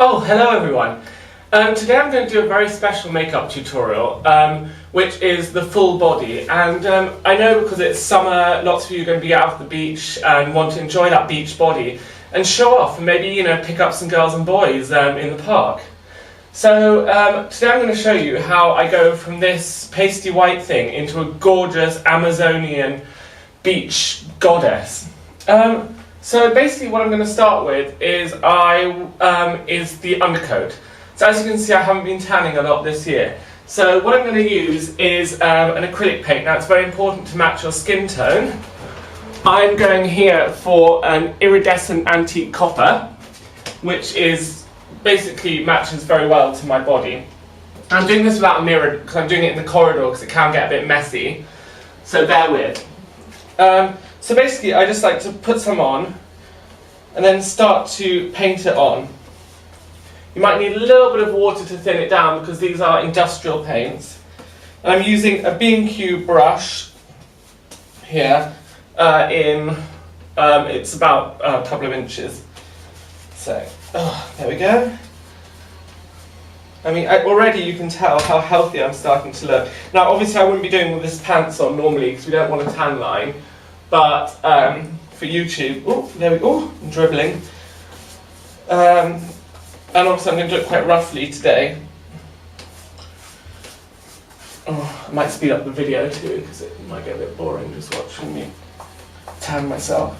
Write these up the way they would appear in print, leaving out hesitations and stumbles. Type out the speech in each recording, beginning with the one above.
Oh, hello everyone. Today I'm going to do a very special makeup tutorial, which is the full body. And I know because it's summer, lots of you are going to be out at the beach and want to enjoy that beach body and show off and maybe, pick up some girls and boys in the park. So today I'm going to show you how I go from this pasty white thing into a gorgeous Amazonian beach goddess. So basically what I'm going to start with is the undercoat. So as you can see, I haven't been tanning a lot this year. So what I'm going to use is an acrylic paint. Now it's very important to match your skin tone. I'm going here for an iridescent antique copper, which is basically matches very well to my body. I'm doing this without a mirror because I'm doing it in the corridor because it can get a bit messy. So bear with. So basically I just like to put some on and then start to paint it on. You might need a little bit of water to thin it down because these are industrial paints. And I'm using a B&Q brush here it's about a couple of inches. So, there we go. I mean, already you can tell how healthy I'm starting to look. Now obviously I wouldn't be doing all this pants on normally because we don't want a tan line. But for YouTube, there we go, I'm dribbling. And obviously I'm going to do it quite roughly today. I might speed up the video too because it might get a bit boring just watching me tan myself.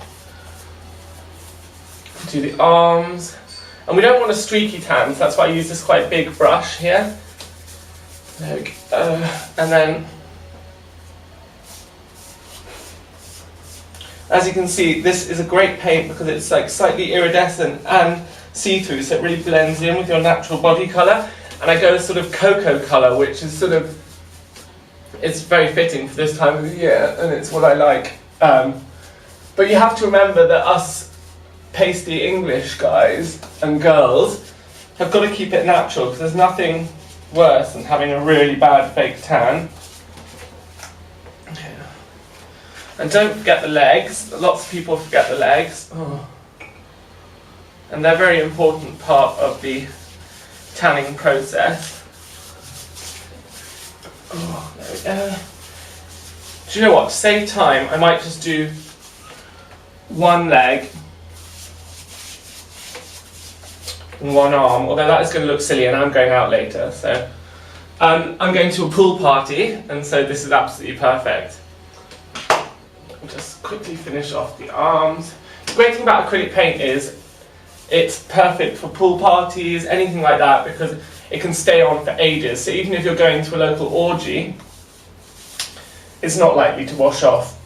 Do the arms. And we don't want a streaky tan, so that's why I use this quite big brush here. There we go. And then, as you can see, this is a great paint because it's like slightly iridescent and see-through, so it really blends in with your natural body colour. And I go a sort of cocoa colour, which is it's very fitting for this time of the year, and it's what I like. But you have to remember that us pasty English guys and girls have got to keep it natural because there's nothing worse than having a really bad fake tan. And don't forget the legs. Lots of people forget the legs. And they're a very important part of the tanning process. There we go. Do you know what? To save time, I might just do one leg and one arm, although that is going to look silly and I'm going out later. So I'm going to a pool party, and so this is absolutely perfect. Just quickly finish off the arms. The great thing about acrylic paint is it's perfect for pool parties, anything like that, because it can stay on for ages. So even if you're going to a local orgy, it's not likely to wash off.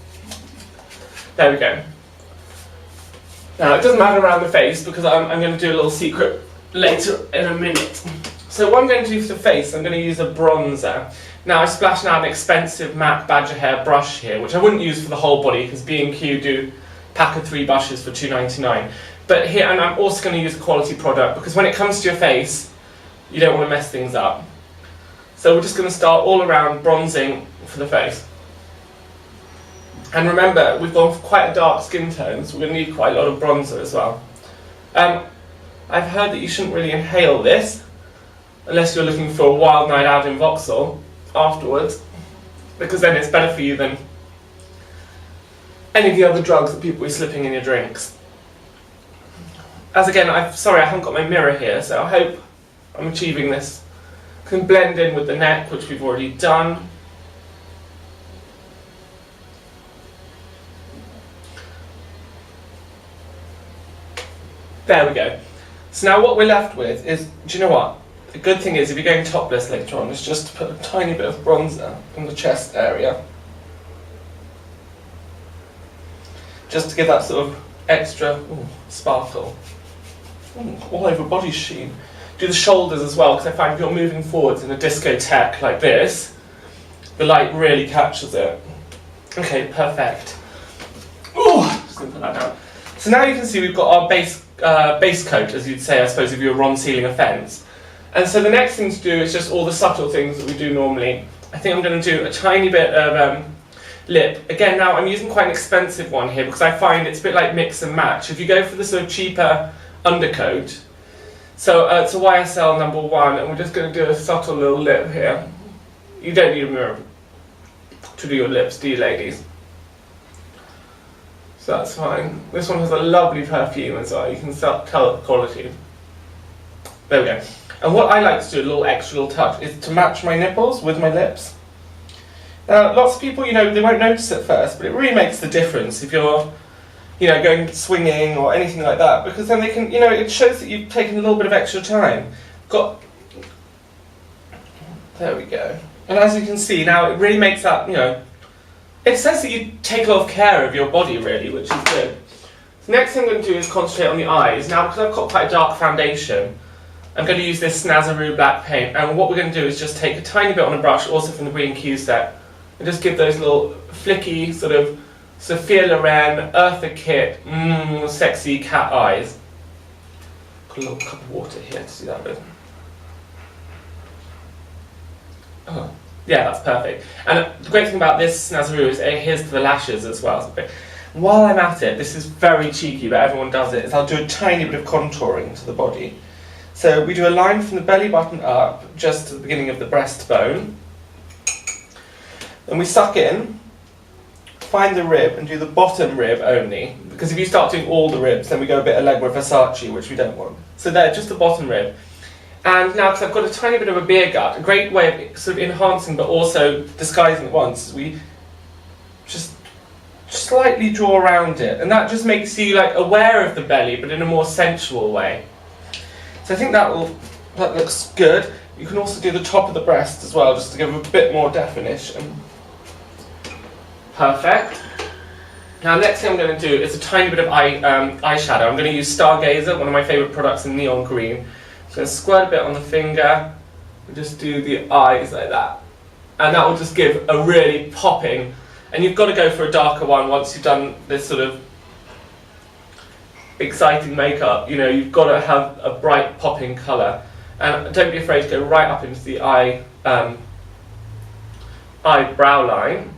There we go. Now it doesn't matter around the face because I'm going to do a little secret later in a minute. So what I'm going to do for the face, I'm going to use a bronzer. Now I splashed out an expensive MAC Badger Hair brush here, which I wouldn't use for the whole body because B&Q do pack of 3 brushes for $2.99. But here, and I'm also going to use a quality product because when it comes to your face, you don't want to mess things up. So we're just going to start all around bronzing for the face. And remember, we've gone for quite a dark skin tone, so we're going to need quite a lot of bronzer as well. I've heard that you shouldn't really inhale this unless you're looking for a wild night out in Vauxhall afterwards, because then it's better for you than any of the other drugs that people are slipping in your drinks. As again, sorry I haven't got my mirror here, so I hope I'm achieving this. Can blend in with the neck, which we've already done. There we go. So now what we're left with is, do you know what? The good thing is if you're going topless later on, is just to put a tiny bit of bronzer in the chest area. Just to give that sort of extra sparkle. All over body sheen. Do the shoulders as well, because I find if you're moving forwards in a discotheque like this, the light really captures it. Okay, perfect. Just going to put that down. So now you can see we've got our base coat, as you'd say, I suppose, if you were Ron sealing a fence. And so the next thing to do is just all the subtle things that we do normally. I think I'm going to do a tiny bit of lip. Again, now I'm using quite an expensive one here because I find it's a bit like mix and match. If you go for the sort of cheaper undercoat, So it's a YSL number 1, and we're just going to do a subtle little lip here. You don't need a mirror to do your lips, do you, ladies? So that's fine. This one has a lovely perfume as well. You can tell the quality. There we go. And what I like to do, a little extra little touch, is to match my nipples with my lips. Now, lots of people, they won't notice at first, but it really makes the difference if you're, going swinging or anything like that, because then they can, it shows that you've taken a little bit of extra time. There we go. And as you can see, now it really makes that, it says that you take a lot of care of your body, really, which is good. The next thing I'm going to do is concentrate on the eyes. Now, because I've got quite a dark foundation, I'm going to use this Snazaroo black paint, and what we're going to do is just take a tiny bit on a brush, also from the B&Q set, and just give those little flicky, sort of Sophia Loren, Eartha Kitt, sexy cat eyes. Got a little cup of water here to do that with. Oh, yeah, that's perfect. And the great thing about this Snazaroo is it adheres to the lashes as well. While I'm at it, this is very cheeky, but everyone does it, is I'll do a tiny bit of contouring to the body. So we do a line from the belly button up, just to the beginning of the breastbone. Then we suck in, find the rib, and do the bottom rib only. Because if you start doing all the ribs, then we go a bit Allegra Versace, which we don't want. So there, just the bottom rib. And now, because I've got a tiny bit of a beer gut, a great way of sort of enhancing but also disguising at once, is we just slightly draw around it. And that just makes you aware of the belly, but in a more sensual way. So I think that looks good. You can also do the top of the breast as well, just to give a bit more definition. Perfect. Now, next thing I'm going to do is a tiny bit of eyeshadow. I'm going to use Stargazer, one of my favourite products in neon green. So I'm going to squirt a bit on the finger and just do the eyes like that. And that will just give a really popping, and you've got to go for a darker one once you've done this sort of exciting makeup. You've got to have a bright popping colour. And don't be afraid to go right up into the eyebrow line.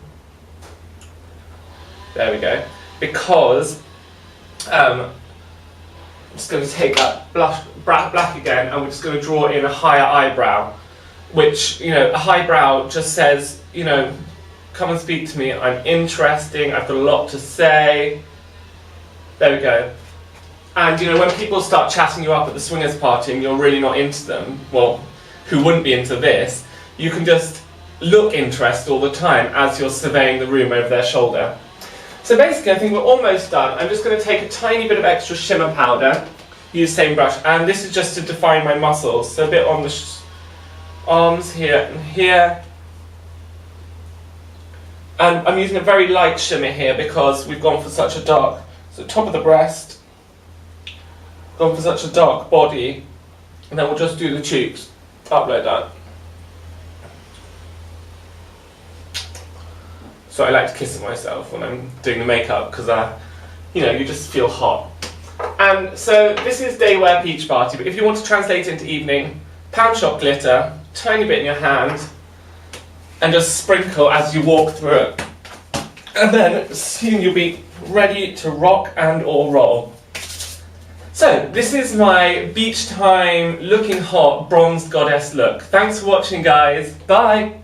There we go. Because I'm just going to take that black again, and we're just going to draw in a higher eyebrow, which, a high brow just says, come and speak to me, I'm interesting, I've got a lot to say. There we go. And, when people start chatting you up at the swingers party and you're really not into them, well, who wouldn't be into this, you can just look interested all the time as you're surveying the room over their shoulder. So basically, I think we're almost done. I'm just going to take a tiny bit of extra shimmer powder, use the same brush, and this is just to define my muscles. So a bit on the arms here and here. And I'm using a very light shimmer here because we've gone for such a dark, so top of the breast, gone for such a dark body, and then we'll just do the cheeks up like that. So I like to kiss myself when I'm doing the makeup because you just feel hot. And so this is day wear peach party, but if you want to translate it into evening, pound shop glitter, tiny bit in your hand, and just sprinkle as you walk through it. And then soon you'll be ready to rock and or roll. So, this is my beach time, looking hot, bronzed goddess look. Thanks for watching, guys. Bye!